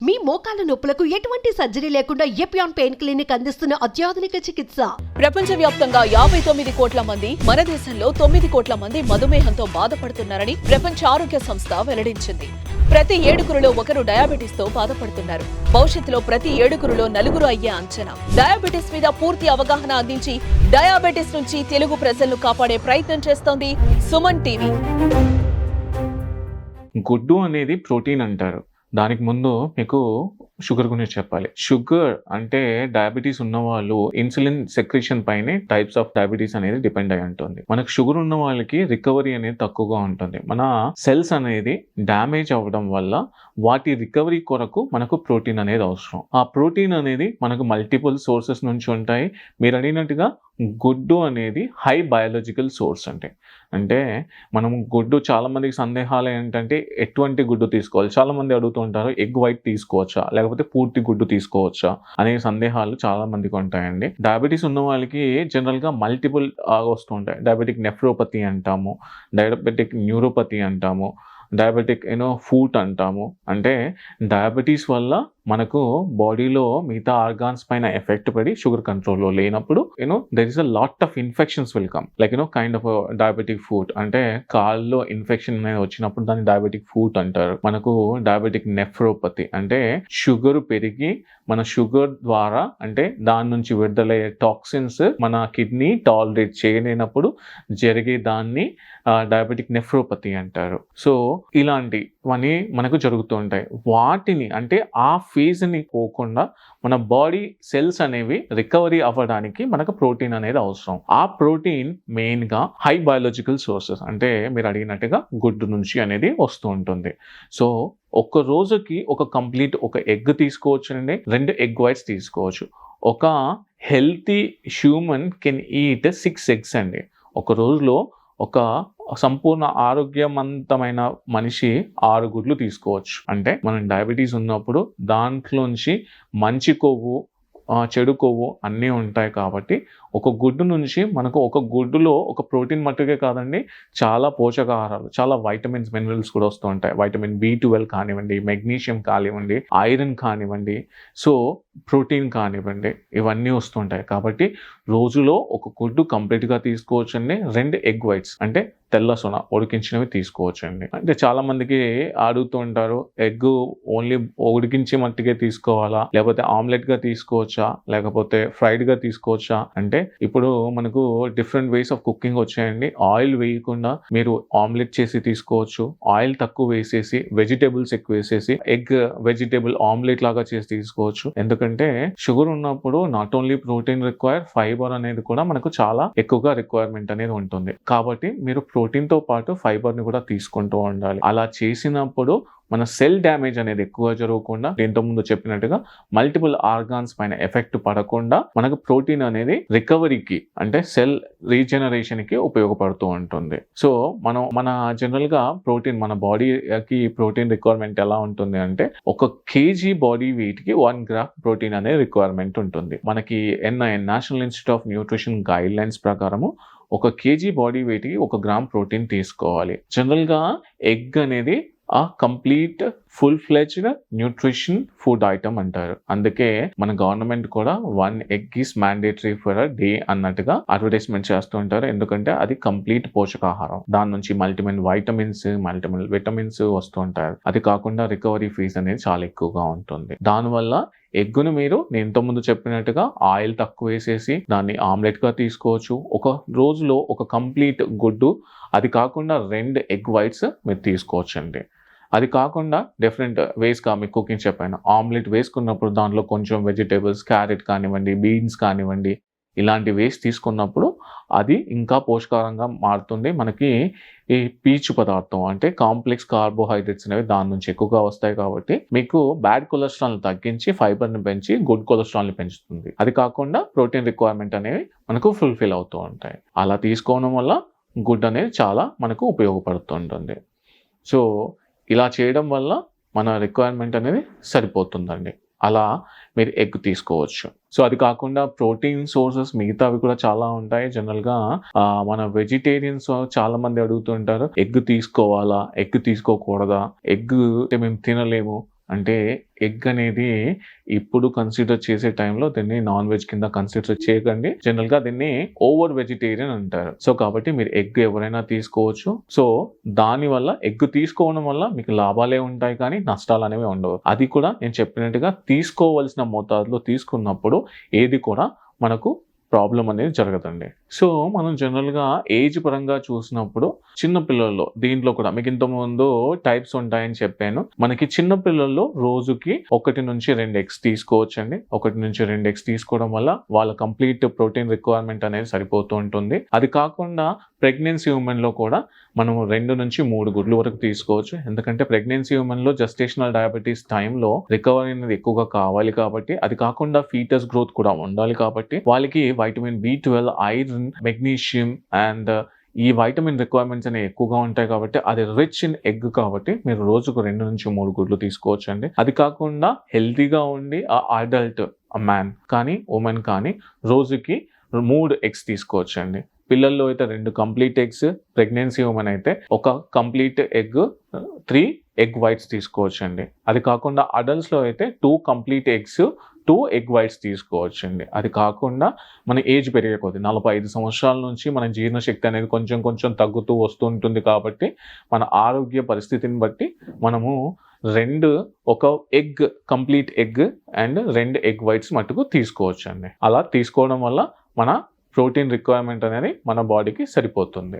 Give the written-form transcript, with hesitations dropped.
మీ మోకాల నొప్పులకు ఎటువంటి సర్జరీ లేకుండా ఎపియాన్ పెయిన్ క్లినిక్ అందిస్తున్న అత్యాధునిక చికిత్స. ప్రపంచవ్యాప్తంగా 59 కోట్ల మంది, మన దేశంలో 9 కోట్ల మంది మధుమేహంతో బాధపడుతున్నారని ప్రపంచ ఆరోగ్య సంస్థ వెల్లడించింది. ప్రతి 7గురిలో ఒకరు డయాబెటీస్ తో బాధపడుతున్నారు. భవిష్యత్తులో ప్రతి 7గురిలో 4 అయ్యే అంచనా. డయాబెటీస్ మీద పూర్తి అవగాహన అందించి డయాబెటీస్ నుంచి తెలుగు ప్రజలను కాపాడే ప్రయత్నం చేస్తోంది సుమన్ టీవీ. గుడ్డు అనేది ప్రోటీన్ అంటారు. దానికి ముందు మీకు షుగర్ గురించి చెప్పాలి. షుగర్ అంటే డయాబెటీస్ ఉన్న వాళ్ళు ఇన్సులిన్ సెక్రేషన్ పైనే టైప్స్ ఆఫ్ డయాబెటీస్ అనేది డిపెండ్ అయి ఉంటుంది. మనకు షుగర్ ఉన్న వాళ్ళకి రికవరీ అనేది తక్కువగా ఉంటుంది. మన సెల్స్ అనేది డ్యామేజ్ అవ్వడం వల్ల వాటి రికవరీ కొరకు మనకు ప్రోటీన్ అనేది అవసరం. ఆ ప్రోటీన్ అనేది మనకు మల్టిపుల్ సోర్సెస్ నుంచి ఉంటాయి. మీరు అడిగినట్టుగా గుడ్డు అనేది హై బయాలజికల్ సోర్స్ అంటే మనం గుడ్డు, చాలా మందికి సందేహాలు ఏంటంటే ఎటువంటి గుడ్డు తీసుకోవాలి. చాలా మంది అడుగుతూ ఉంటారు, ఎగ్ వైట్ తీసుకోవచ్చా లేకపోతే పూర్తి గుడ్డు తీసుకోవచ్చా అనే సందేహాలు చాలా మందికి ఉంటాయండి. డయాబెటీస్ ఉన్న వాళ్ళకి జనరల్ గా మల్టిపుల్ వస్తూ ఉంటాయి. డయాబెటిక్ నెఫ్రోపతి అంటాము, డయాబెటిక్ న్యూరోపతి అంటాము, డయాబెటిక్ ఫూట్ అంటాము. అంటే డయాబెటీస్ వల్ల మనకు బాడీలో మిగతా ఆర్గాన్స్ పైన ఎఫెక్ట్ పడి షుగర్ కంట్రోల్లో లేనప్పుడు there is a lot of infections will come like kind of diabetic foot. అంటే కాల్లో ఇన్ఫెక్షన్ అనేది వచ్చినప్పుడు దాన్ని డయాబెటిక్ ఫూట్ అంటారు. మనకు డయాబెటిక్ నెఫ్రోపతి అంటే షుగర్ పెరిగి మన షుగర్ ద్వారా అంటే దాని నుంచి విడుదలయ్యే టాక్సిన్స్ మన కిడ్నీ టాలరేట్ చేయలేనప్పుడు జరిగే దాన్ని డయాబెటిక్ నెఫ్రోపతి అంటారు. సో ఇలాంటివన్నీ మనకు జరుగుతూ ఉంటాయి. వాటిని అంటే ఆ ఫేజ్ని పోకుండా మన బాడీ సెల్స్ అనేవి రికవరీ అవ్వడానికి మనకు ప్రోటీన్ అనేది అవసరం. ఆ ప్రోటీన్ మెయిన్గా హై బయాలజికల్ సోర్సెస్ అంటే మీరు అడిగినట్టుగా గుడ్డు నుంచి అనేది వస్తూ ఉంటుంది. సో ఒక్క రోజుకి ఒక ఎగ్ తీసుకోవచ్చు అండి, 2 ఎగ్ వైట్స్ తీసుకోవచ్చు. ఒక healthy human can eat 6 eggs అండి. ఒక రోజులో ఒక సంపూర్ణ ఆరోగ్యవంతమైన మనిషి 6 గుడ్లు తీసుకోవచ్చు. అంటే మనం డయాబెటీస్ ఉన్నప్పుడు దాంట్లోంచి మంచి కొవ్వు, చెడు కొవ్వు అన్నీ ఉంటాయి. కాబట్టి ఒక గుడ్డు నుంచి మనకు ఒక గుడ్డులో ఒక ప్రోటీన్ మట్టుకే కాదండి, చాలా పోషకాహారాలు, చాలా వైటమిన్స్, మినరల్స్ కూడా వస్తూ ఉంటాయి. వైటమిన్ B12 కానివ్వండి, మెగ్నీషియం కానివ్వండి, ఐరన్ కానివ్వండి, సో ప్రోటీన్ కానివ్వండి, ఇవన్నీ వస్తుంటాయి. కాబట్టి రోజులో ఒక గుడ్డు కంప్లీట్గా తీసుకోవచ్చండి. 2 ఎగ్ వైట్స్ అంటే తెల్ల సొన ఉడికించినవి తీసుకోవచ్చండి. అంటే చాలా మందికి అడుగుతూ ఉంటారు, ఎగ్ ఓన్లీ ఉడికించి మట్టికే తీసుకోవాలా లేకపోతే ఆమ్లెట్గా తీసుకోవచ్చా లేకపోతే ఫ్రైడ్గా తీసుకోవచ్చా అంటే ఇప్పుడు మనకు డిఫరెంట్ వేస్ ఆఫ్ కుకింగ్ వచ్చాయండి. ఆయిల్ వేయకుండా మీరు ఆమ్లెట్ చేసి తీసుకోవచ్చు. ఆయిల్ తక్కువ వేసేసి వెజిటేబుల్స్ ఎక్కువ వేసేసి ఎగ్ వెజిటేబుల్ ఆమ్లెట్ లాగా చేసి తీసుకోవచ్చు. ఎందుకంటే షుగర్ ఉన్నప్పుడు not only protein require, fibre అనేది కూడా మనకు చాలా ఎక్కువగా రిక్వైర్మెంట్ అనేది ఉంటుంది. కాబట్టి మీరు ప్రోటీన్ తో పాటు ఫైబర్ ని కూడా తీసుకుంటూ ఉండాలి. అలా చేసినప్పుడు మన సెల్ డ్యామేజ్ అనేది ఎక్కువ జరగకుండా, దీంతో ముందు చెప్పినట్టుగా మల్టిపుల్ ఆర్గాన్స్ పైన ఎఫెక్ట్ పడకుండా మనకు ప్రోటీన్ అనేది రికవరీకి అంటే సెల్ రీజనరేషన్ కి ఉపయోగపడుతూ ఉంటుంది. సో మన జనరల్ గా ప్రోటీన్, మన బాడీకి ప్రోటీన్ రిక్వైర్మెంట్ ఎలా ఉంటుంది అంటే 1 kg బాడీ వెయిట్ కి 1 గ్రామ్ ప్రోటీన్ అనే రిక్వైర్మెంట్ ఉంటుంది. మనకి national institute of nutrition guide lines ప్రకారము 1 kg బాడీ వెయిట్ కి 1 గ్రామ్ ప్రోటీన్ తీసుకోవాలి. జనరల్ గా ఎగ్ అనేది ఆ complete full fledged nutrition food item అంటారు. అందుకే మన గవర్నమెంట్ కూడా 1 egg is mandatory for a day అన్నట్టుగా అడ్వర్టైజ్మెంట్ చేస్తూ ఉంటారు. ఎందుకంటే అది కంప్లీట్ పోషకాహారం. దాని నుంచి మల్టిపుల్ విటమిన్స్ వస్తూ ఉంటారు. అది కాకుండా రికవరీ ఫీజ్ అనేది చాలా ఎక్కువగా ఉంటుంది. దానివల్ల ఎగ్గును మీరు నేను ఇంతకుముందు చెప్పినట్టుగా ఆయిల్ తక్కువ వేసేసి దాన్ని ఆమ్లెట్ గా తీసుకోవచ్చు. ఒక రోజులో ఒక కంప్లీట్ గుడ్డు, అది కాకుండా 2 ఎగ్ వైట్స్ మీరు తీసుకోవచ్చండి. అది కాకుండా డిఫరెంట్ వేస్గా మీకు కుకింగ్ చెప్పాను. ఆమ్లెట్ వేసుకున్నప్పుడు దాంట్లో కొంచెం వెజిటేబుల్స్, క్యారెట్ కానివ్వండి, బీన్స్ కానివ్వండి, ఇలాంటి వేస్ట్ తీసుకున్నప్పుడు అది ఇంకా పోషకారంగా మారుతుంది. మనకి ఈ పీచు పదార్థం అంటే కాంప్లెక్స్ కార్బోహైడ్రేట్స్ అనేవి దాని నుంచి ఎక్కువగా వస్తాయి. కాబట్టి మీకు బ్యాడ్ కొలెస్ట్రాల్ తగ్గించి ఫైబర్ని పెంచి గుడ్ కొలెస్ట్రాల్ని పెంచుతుంది. అది కాకుండా ప్రోటీన్ రిక్వైర్మెంట్ అనేవి మనకు ఫుల్ఫిల్ అవుతూ ఉంటాయి. అలా తీసుకోవడం వల్ల గుడ్ అనేది చాలా మనకు ఉపయోగపడుతుంటుంది. సో ఇలా చేయడం వల్ల మన రిక్వైర్మెంట్ అనేది సరిపోతుందండి. అలా మీరు ఎగ్ తీసుకోవచ్చు. సో అది కాకుండా ప్రోటీన్ సోర్సెస్ మిగతావి కూడా చాలా ఉంటాయి. జనరల్గా మన వెజిటేరియన్స్ చాలా మంది అడుగుతుంటారు, ఎగ్ తీసుకోవాలా, ఎగ్ తీసుకోకూడదా, ఎగ్ మేము తినలేము, అంటే ఎగ్ అనేది ఇప్పుడు కన్సిడర్ చేసే టైంలో దీన్ని నాన్ వెజ్ కింద కన్సిడర్ చేయకండి. జనరల్ గా దీన్ని ఓవర్ వెజిటేరియన్ అంటారు. సో కాబట్టి మీరు ఎగ్ ఎవరైనా తీసుకోవచ్చు. సో దాని వల్ల ఎగ్ తీసుకోవడం వల్ల మీకు లాభాలే ఉంటాయి కానీ నష్టాలు అనేవి ఉండవు. అది కూడా నేను చెప్పినట్టుగా తీసుకోవాల్సిన మోతాదులో తీసుకున్నప్పుడు ఏది కూడా మనకు ప్రాబ్లం అనేది జరగదండి. సో మనం జనరల్గా ఏజ్ పరంగా చూసినప్పుడు చిన్న పిల్లల్లో దీంట్లో కూడా మీకు ఇంతకుముందు టైప్స్ ఉంటాయని చెప్పాను. మనకి చిన్న పిల్లల్లో రోజుకి 1 నుంచి 2 ఎగ్స్ తీసుకోవచ్చండి. 1 నుంచి 2 ఎగ్స్ తీసుకోవడం వల్ల వాళ్ళ కంప్లీట్ ప్రోటీన్ రిక్వైర్మెంట్ అనేది సరిపోతూ ఉంటుంది. అది కాకుండా ప్రెగ్నెన్సీ ఉమెన్ లో కూడా మనం 2 నుంచి 3 గుడ్లు వరకు తీసుకోవచ్చు. ఎందుకంటే ప్రెగ్నెన్సీ ఉమెన్ లో జెస్టేషనల్ డయాబెటీస్ టైంలో రికవరీ అనేది ఎక్కువగా కావాలి కాబట్టి, అది కాకుండా ఫీటస్ గ్రోత్ కూడా ఉండాలి కాబట్టి వాళ్ళకి vitamin B12, iron, magnesium and ఈ వైటమిన్ రిక్వైర్మెంట్స్ అనేవి ఎక్కువగా ఉంటాయి కాబట్టి అది రిచ్ ఇన్ ఎగ్ కాబట్టి మీరు రోజుకు 2 నుంచి 3 గుడ్లు తీసుకోవచ్చు అండి. అది కాకుండా హెల్తీగా ఉండి అడల్ట్ మ్యాన్ కానీ ఉమెన్ కానీ రోజుకి 3 ఎగ్స్ తీసుకోవచ్చు అండి. పిల్లల్లో అయితే 2 కంప్లీట్ ఎగ్స్, ప్రెగ్నెన్సీ ఉమెన్ అయితే 1 కంప్లీట్ ఎగ్, 3 ఎగ్ వైట్స్ తీసుకోవచ్చు అండి. అది కాకుండా అడల్ట్స్లో అయితే 2 కంప్లీట్ ఎగ్స్, 2 ఎగ్ వైట్స్ తీసుకోవచ్చు అండి. అది కాకుండా మన ఏజ్ పెరిగే కొద్ది 45 సంవత్సరాల నుంచి మన జీర్ణశక్తి అనేది కొంచెం కొంచెం తగ్గుతూ వస్తూ ఉంటుంది కాబట్టి మన ఆరోగ్య పరిస్థితిని బట్టి మనము 1 egg, complete egg and 2 egg whites మట్టుకు తీసుకోవచ్చు అండి. అలా తీసుకోవడం వల్ల మన ప్రోటీన్ రిక్వైర్మెంట్ అనేది మన బాడీకి సరిపోతుంది.